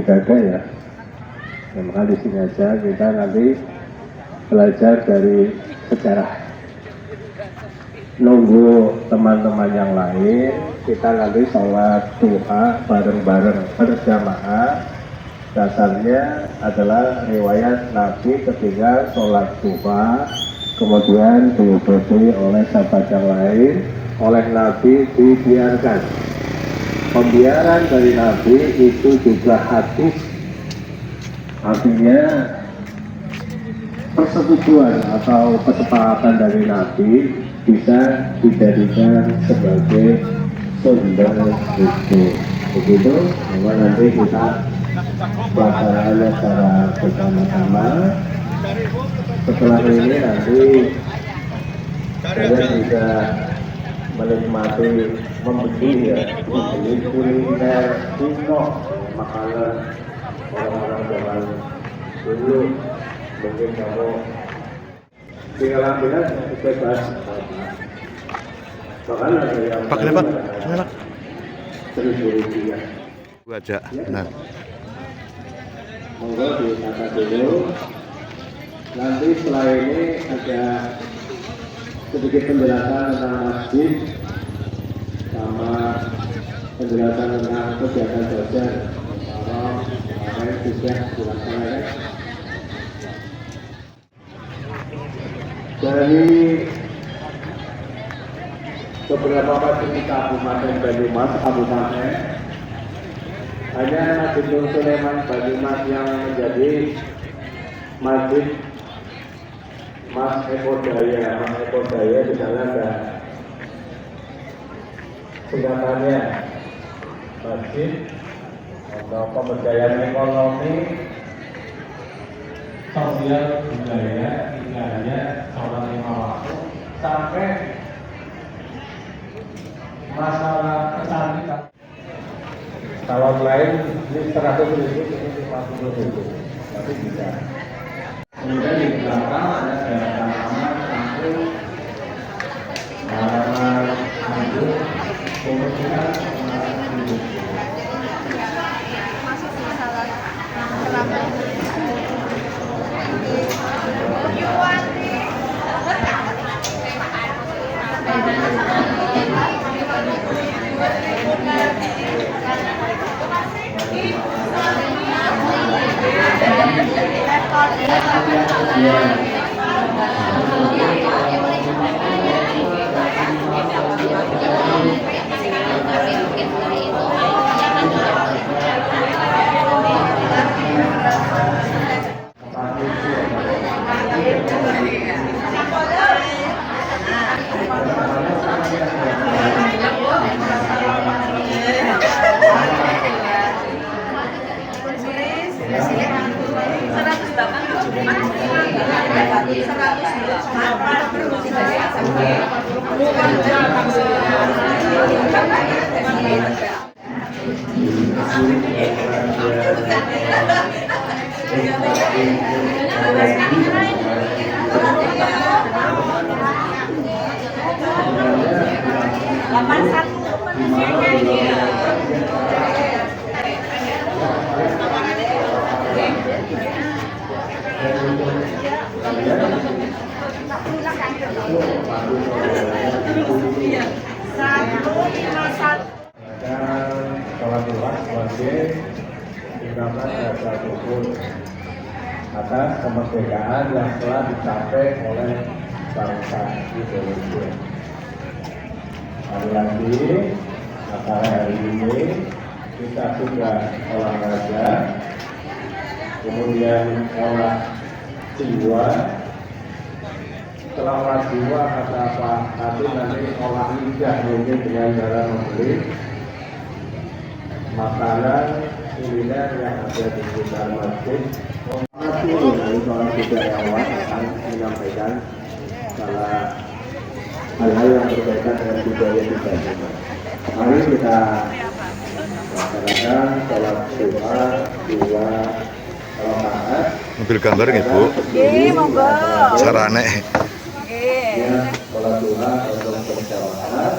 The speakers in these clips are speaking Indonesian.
tidak ada ya. Maka di sini aja kita nanti belajar dari sejarah. Nunggu teman-teman yang lain, kita nanti sholat duha bareng-bareng berjamaah. Dasarnya adalah riwayat Nabi ketika sholat duha, kemudian diikuti oleh sahabat yang lain, oleh Nabi dibiarkan. Pembiaran dari Nabi itu juga hadis, artinya persetujuan atau kesepakatan dari Nabi bisa dijadikan sebagai sumber hukum. Begitu, memang nanti kita pelaksanaannya secara bersama-sama. Setelah ini nanti kalian bisa menikmati membeli kuliner kuno, makanan orang-orang zaman dulu. Mungkin kamu tinggal ambil aja, bebas. Bahkan ada yang Pak, ini Pak, enak. Rp1.000. Gua aja, benar. Monggo ditata dulu. Nanti setelah ini ada sedikit penjelasan tentang masjid sama penjelasan tentang kegiatan sosial. Kalau bisa dilaksanakan. Dari beberapa masjid Kabupaten Banyumas, Kabupaten, hanya Masjid Nur Sulaiman Banyumas yang menjadi masjid Mas Eko Daya. Mas Eko Daya di sana ada singkatannya Masjid untuk pemberdayaan ekonomi, sosial, budaya, tinggalnya sholat lima waktu, sampai masalah kecantikan. Kalau lain ini 100.000, ini 50.000, tapi bisa. Kemudian di belakang ada tanaman anggur, tanaman anggur, kemudian atas kemerdekaan yang telah dicapai oleh bangsa Indonesia. Hari lagi, acara hari ini kita sudah olahraga, kemudian olah jiwa. Setelah olah jiwa kata Pak Hati nanti olah lidah mungkin dengan cara membeli makanan kuliner yang ada di sekitar masjid. Nanti dari seorang budayawan akan menyampaikan salah hal-hal yang berkaitan dengan budaya di Banyumas. Mari kita laksanakan sholat duha 2 rakaat. Mobil gambar nggih, Bu. Nggih, monggo. Sarane. Ya, sholat duha untuk berjamaah.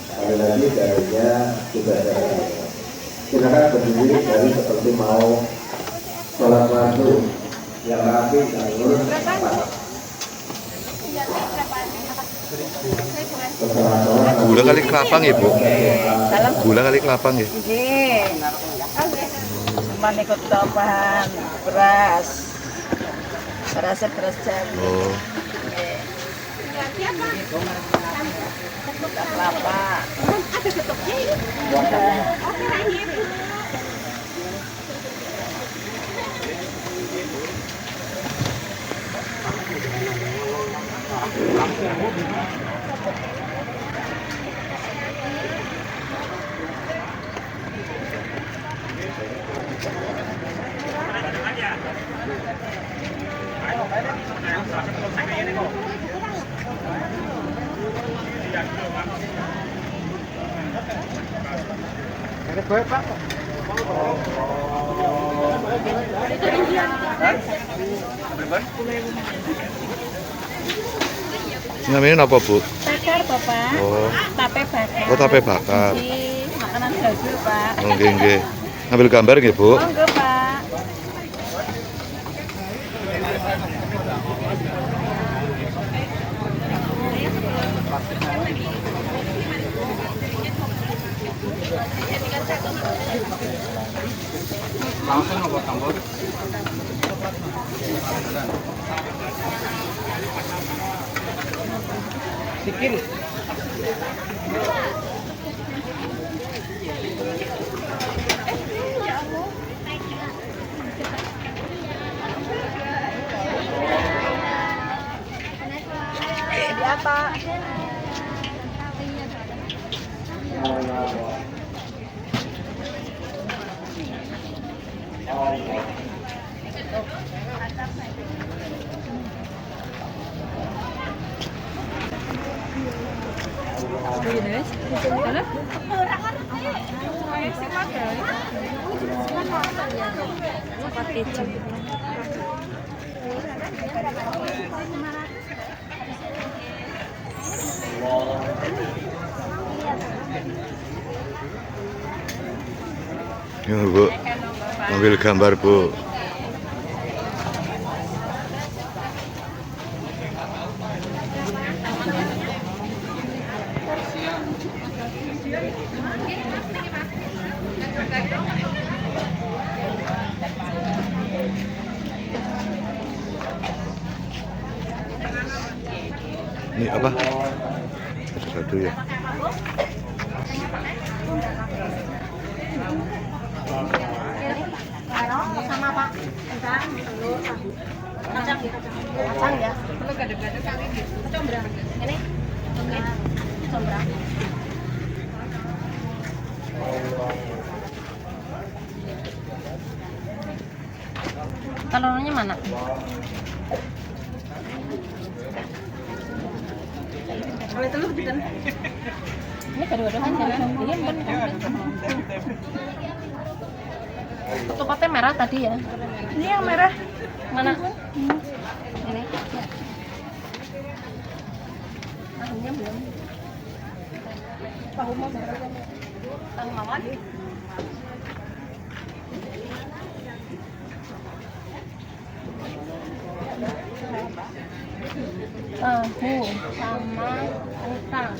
Sekali lagi darinya sudah ada. Silakan berdiri dari seperti mau sholat wajib yang rapi dan lurus. Gula kali kelapang ya, Bu? Gula kali kelapang ya? Nggih. Cuman ikut topan beras. Berasnya beras jagung. Oh. Kelapa. Namanya apa, Bu? Bakar, Bapak. Oh, Tape bakar. oh tape bakar. Nggih, makanan gaul, Pak. Oh, nggih, nggih. Ngambil gambar nggih, Bu? Oh, enggak, Pak. Langsung apa tambah? Sikil. Di apa? Ya, Bu. Ngambil gambar, Bu. Ini apa? Satu ya. Sama Pak. Kacang, telur, tahu. Kacang ya, kacang ya. Perlu gado-gado kali gitu. Combrang. Ini. Oke. Combrang. Telurnya mana? Kalau telur gitu. Ini gado-gado kan ya? Iya, benar. Ketupatnya merah tadi ya? Ini yang merah. Mana? Ini. Tahunya belum. Tahu mau berapa? Tahu mawar? Tahu sama kentang.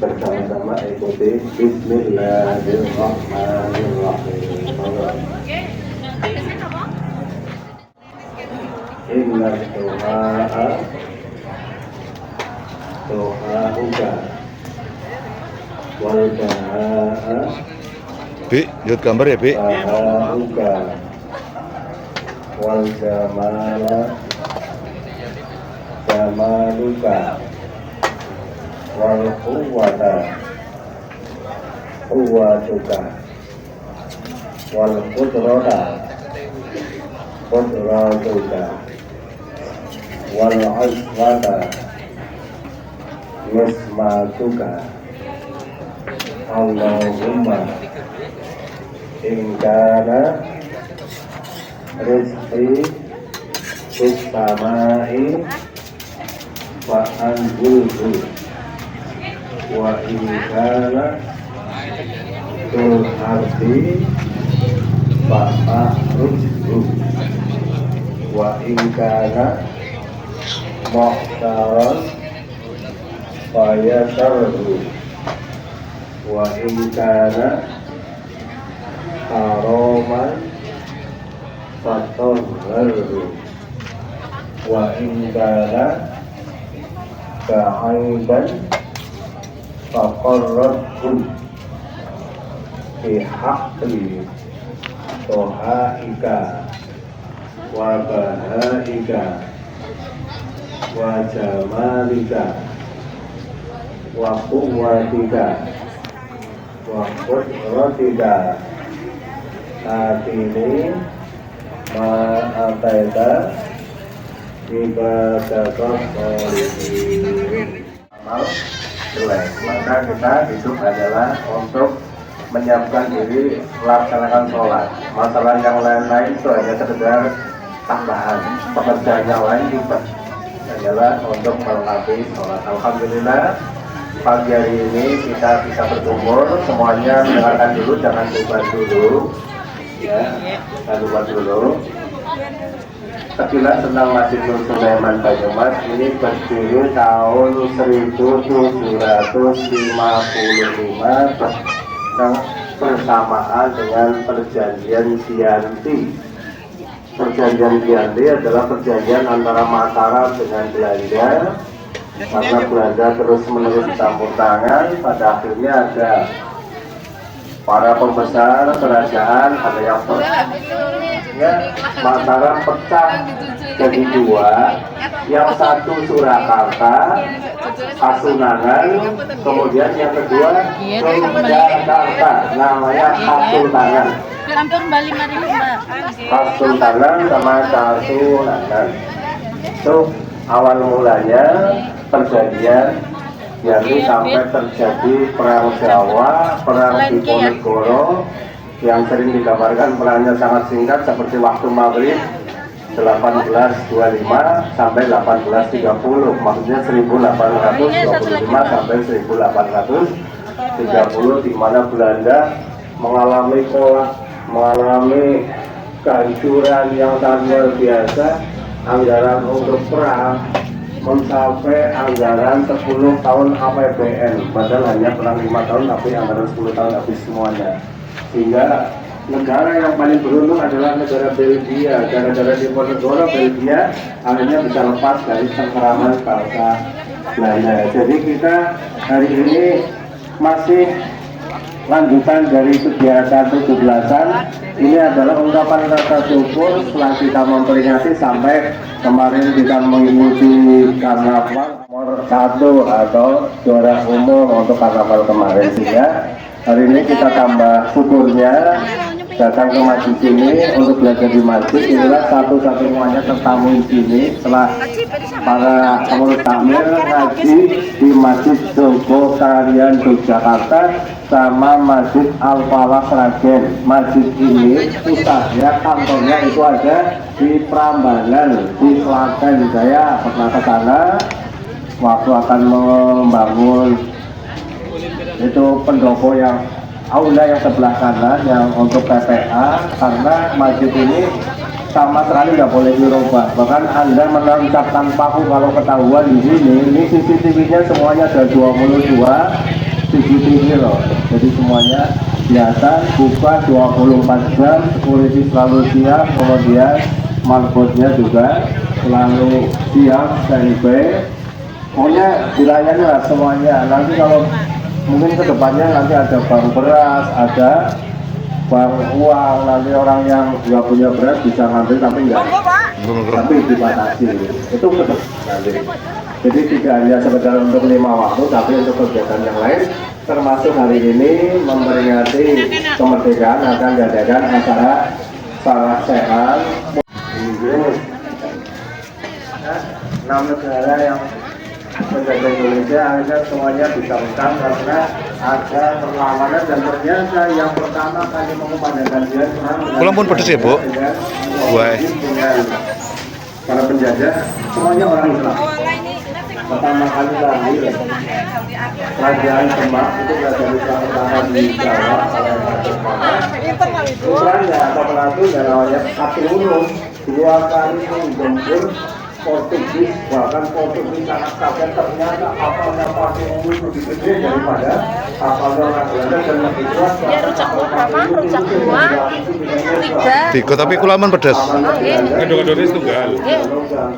Bersama-sama ikuti Bismillahirrahmanirrahim. Inna doa uga wal doa Bi, lihat gambar ya, Bi. uga wal jamaluka wal quwwata quwwatuka wal qudrata qudratuka wal ismata ismatuka. Allahumma in kana rizqi fis samai fa anzilhu wa in kana fil ardi fa akhrujhu wa in kana muhtaran fa yasarhu wa in kana haraman fatahharhu wa in kana ka'aiban faqarrathu fi haqqi tohaika wa bahaika wa jamalika wa quwwatika wa qudratika atini ma ataita ibadaka sholihin. Amal jelek, maka kita hidup adalah untuk menyiapkan diri melaksanakan sholat. Masalah yang lain-lain itu hanya sekedar tambahan, pekerjaan yang lain juga adalah untuk melengkapi sholat. Alhamdulillah pagi hari ini kita bisa berkumpul semuanya. Dengarkan dulu, jangan lupa dulu ya, jangan lupa dulu. Sekilas tentang Masjid Nur Sulaiman Banyumas, ini berdiri tahun 1755 dan bersamaan dengan perjanjian Giyanti. Perjanjian Giyanti adalah perjanjian antara Mataram dengan Belanda. Karena Belanda terus menerus campur tangan, pada akhirnya ada para pembesar kerajaan, ada yang Mataram pecah jadi dua, yang satu Surakarta, Kasunangan, kemudian yang kedua Jakarta, namanya Kasultanan. Kasultanan sama Kasunangan. Itu awal mulanya perjanjian yakni sampai terjadi perang Jawa, perang Diponegoro yang sering digambarkan perannya sangat singkat seperti waktu Maghrib 1825 sampai 1830, maksudnya 1825 sampai 1830, di mana Belanda mengalami kehancuran yang sangat luar biasa. Anggaran untuk perang mencapai anggaran 10 tahun APBN, padahal hanya perang 5 tahun tapi anggaran 10 tahun habis semuanya. Sehingga negara yang paling beruntung adalah negara Belgia. Gara-gara Diponegoro, Belgia akhirnya bisa lepas dari cengkeraman bangsa Belanda. Jadi kita hari ini masih lanjutan dari kegiatan 17-an. Ini adalah ungkapan rasa syukur setelah kita memperingati sampai kemarin kita mengikuti karnaval nomor 1 atau juara umum untuk karnaval kemarin. Sehingga hari ini kita tambah syukurnya datang ke masjid ini untuk belajar di masjid. Inilah satu-satunya tertamu di sini setelah para pengurus takmir ngaji di Masjid Jogokarian Yogyakarta sama Masjid Al-Falah Sragen. Masjid ini pusatnya, kantornya itu ada di Prambanan di Klaten. Saya pernah ke sana waktu akan membangun itu pendopo yang aula yang sebelah kanan yang untuk PPA, karena masjid ini sama sekali nggak boleh dirubah. Bahkan Anda menancapkan paku kalau ketahuan di sini, ini CCTV-nya semuanya ada 22 CCTV loh. Jadi semuanya biasa buka 24 jam, security selalu siap, kemudian marbotnya juga selalu siap standby. Pokoknya dilayani lah semuanya. Nanti kalau mungkin kedepannya nanti ada bank beras, ada bank uang, nanti orang yang nggak punya beras bisa ngambil tapi nggak tapi dibatasi itu betul nanti. Jadi tidak hanya sekedar untuk 5 waktu, tapi untuk kegiatan yang lain, termasuk hari ini memperingati kemerdekaan akan diadakan acara salah sehat. 6 negara yang menjadi Indonesia akhirnya semuanya bisa menang karena ada perlawanan, dan ternyata yang pertama kali mengumandangkan dia Pulang pun pedes ya, Bu? Wah. Para penjajah semuanya orang Islam. Pertama kali lahir kerajaan Demak itu kerajaan Islam pertama di Jawa oleh Raja Demak. Putranya atau menantu namanya Atilunung 2 kali menggempur Portugis, bahkan Portugis sangat kaget ternyata kapalnya Atilunung lebih gede daripada kapalnya orang Belanda dan lebih kuat. Ya rujak berapa? Rujak 2, 3. Tiga tapi kulaman pedas. Kadang-kadang itu tunggal.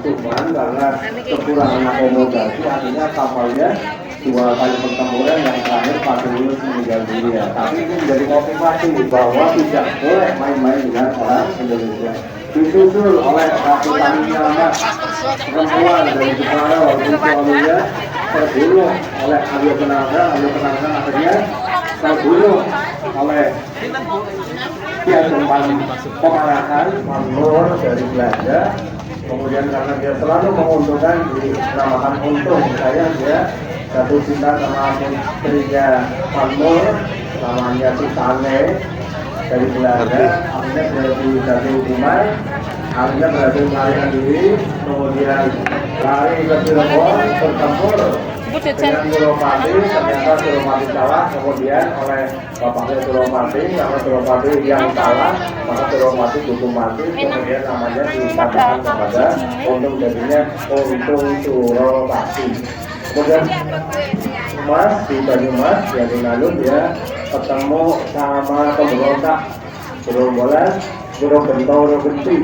Cuman karena kekurangan akomodasi, akhirnya kapalnya 2 kali pertempuran yang terakhir Atilunung meninggal dunia. Tapi ini menjadi motivasi bahwa tidak boleh main-main dengan orang Indonesia. Disusul oleh Ratu Tamiya perempuan dari Jepara waktu suaminya terbunuh oleh Arya Penaga. Arya Penaga akhirnya terbunuh oleh Ki Ageng Pamarahan Manur dari Belanda. Kemudian karena dia selalu menguntungkan dinamakan untung, saya dia satu cinta sama putrinya Manur namanya Sitane dari Belanda. Akhirnya berarti satu hukuman, akhirnya berhasil melarikan diri, kemudian lari ke Cirebon bertempur dengan Suropati. Ternyata Suropati salah, kemudian oleh bapaknya Suropati, karena Suropati yang salah maka Suropati hukum mati, kemudian namanya disamakan kepada Untung, jadinya Untung Suropati. Kemudian Mas di Banyumas yang lalu dia ketemu sama pemberontak gerombolan Goro Genti,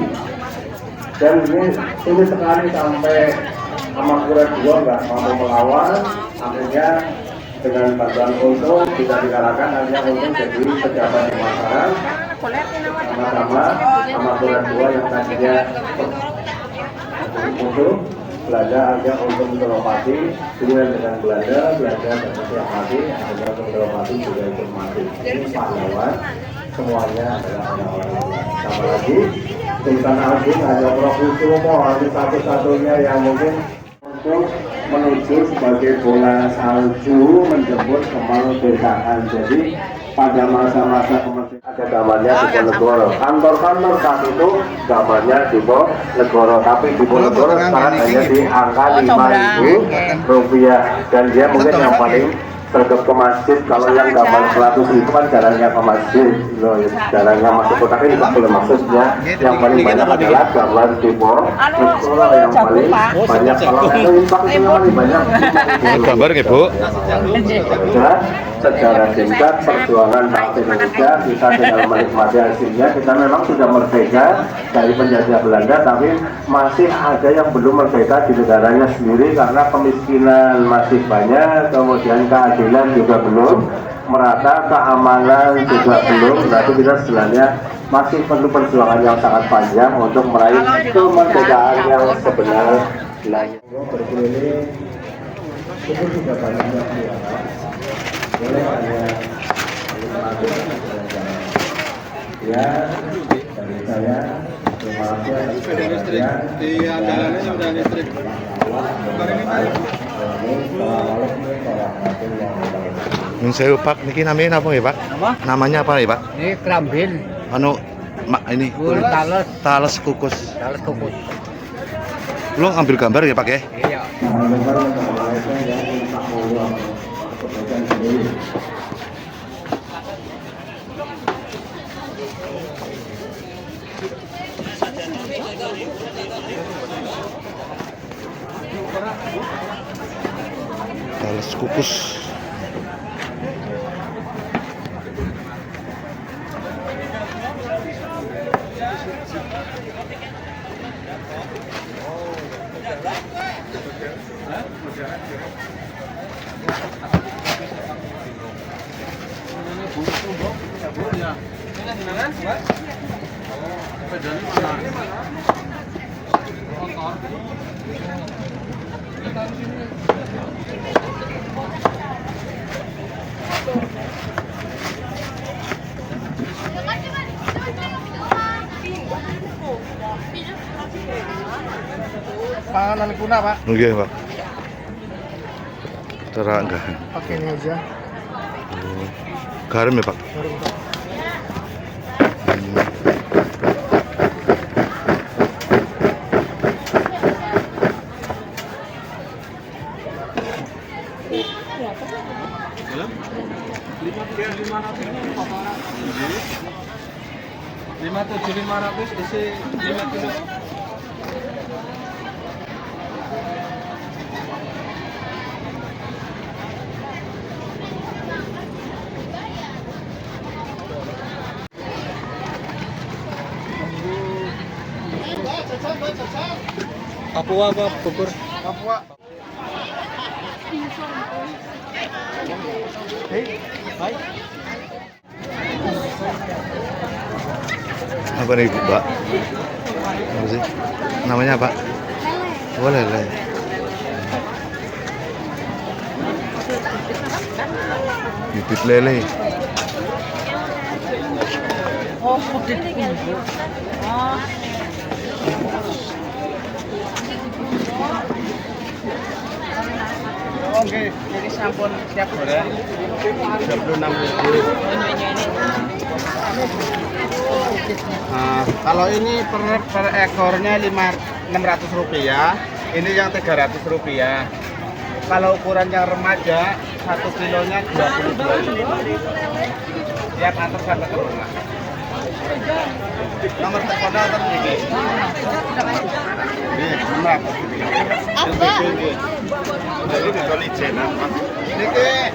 dan ini sulit sekali sampai Amakura II nggak mampu melawan. Akhirnya dengan bantuan Untung bisa dikalahkan, akhirnya Untung jadi pejabat pemasaran sama-sama Amakura II yang tadinya musuh Belanda. Akhirnya Untung Suropati duel dengan Belanda berhasil mati, akhirnya Untung Suropati juga ikut mati. Ini pahlawan, semuanya adalah orang-orang. Sama lagi Sultan Agung hanya Prakusumo, hanya satu-satunya yang mungkin untuk menuju sebagai bola salju menjemput kemerdekaan. Jadi pada masa-masa kemerdekaan ada gambarnya Diponegoro. Kantor-kantor saat itu gambarnya Diponegoro, tapi Diponegoro sekarang hanya di angka 5.000 rupiah, dan dia mungkin yang paling tergap ke masjid. Kalau yang gambar 100.000 kan jarangnya ke masjid, jarangnya masuk kota ini. Kalau maksudnya yang paling banyak adalah gambar Diponegoro yang paling banyak. Kalau itu impak itu yang paling banyak. Gambar nggih, Bu? Secara singkat perjuangan bangsa Indonesia, kita tinggal menikmati hasilnya. Kita memang sudah merdeka dari penjajah Belanda, tapi masih ada yang belum merdeka di negaranya sendiri karena kemiskinan masih banyak, kemudian keadilan juga belum merata, keamanan juga belum. Berarti kita sebenarnya masih perlu perjuangan yang sangat panjang untuk meraih kemerdekaan yang sebenarnya. Berkeliling itu sudah banyak yang dilakukan. Boleh hanya ya dari saya. Terima kasih. Iya, jalannya sudah listrik. Nun sewu Pak, niki namanya apa ya Pak? Apa? Namanya apa ya Pak? Ini kerambil. Anu ini tales kukus. Tales kukus. Lu ambil gambar ya Pak ya? Iya. Tales kukus. Panganan kuna, Pak. Oke, Pak. Terak enggak? Pakai ini aja. Oh. Garam ya, Pak? Baru, Pak. Lima 7.500 isi 5 kilo. Papua apa Bogor? Papua. Hei, hai. Apa nih, Bu, Pak? Apa sih? Namanya apa? Oh, lele. Bibit lele. Oh, ini. Oh. Oke, ini sampun siap goreng. 36.000. Nah, kalau ini per ekornya 600 rupiah, ini yang 300 rupiah. Kalau ukuran yang remaja, 1 kilonya 22.000. Siap antar sampai ke rumah. Nomor teleponnya antar ini. Ini, nomor. Apa? Jadi di Tolijen. Ini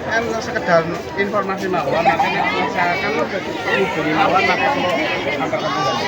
kan sekedar informasi mawon, makanya masyarakat hubungi mawon maka kalau antar kembali.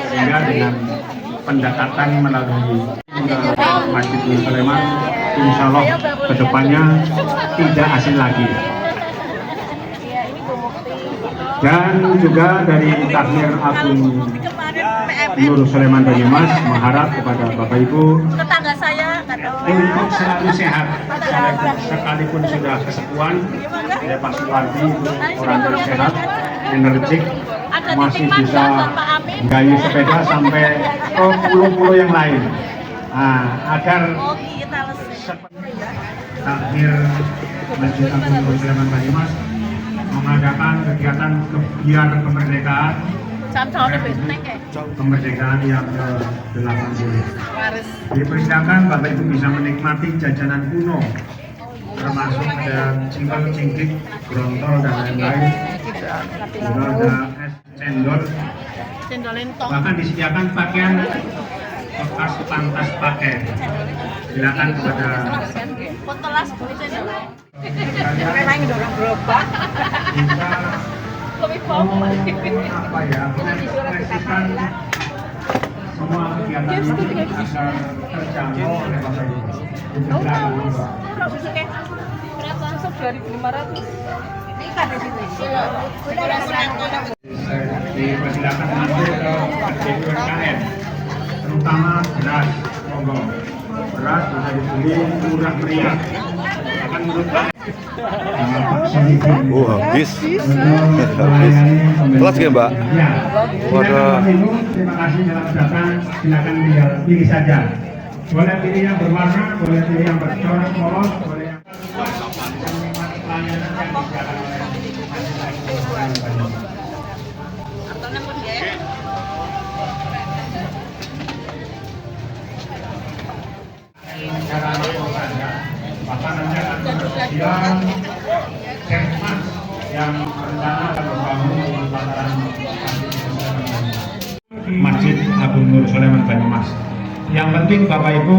Sehingga dengan pendekatan melalui Masjid Nur Sulaiman, insya Allah kedepannya tidak asing lagi. Dan juga dari Takmir Agung Nur Sulaiman Banyumas mengharap kepada Bapak Ibu Tetangga saya untuk selalu sehat, sekalipun sudah kesepuan. Ya, Pak Supardi itu orang yang sehat, energik, masih bisa gayu sepeda sampai ke pulau-pulau yang lain. Nah, agar Takmir Masjid Agung Nur Sulaiman Banyumas mengadakan kegiatan biar kemerdekaan, kemerdekaan yang ke-80. Dipersilakan Bapak Ibu bisa menikmati jajanan kuno, termasuk ada cingkal, cingkik, brontol dan lain-lain. Juga ada es cendol. Bahkan disediakan pakaian bekas pantas pakai. Silakan kepada apa ya, mengekspresikan semua kegiatan ini agar terjangkau oleh Bapak Ibu. Berapa? 2.500. Ikan di situ. Dipersilakan masuk ke UMKM, terutama beras. Monggo, beras bisa dibeli murah meriah. akan menurunkan Pak Solihin Habis. untuk melayani pembeli. Kelas ya, Mbak? Ya. Waduh. Silakan Bapak Ibu, terima kasih telah datang. Silakan tinggal pilih saja. Boleh pilih yang berwarna, boleh pilih yang bercorak polos, boleh yang menikmati pelayanan yang disediakan oleh masing-masing. Cara saja, bahkan nanti akan tersedia Sekmas yang rencana akan membangun di pelataran Masjid Agung Nur Sulaiman Banyumas. Yang penting Bapak Ibu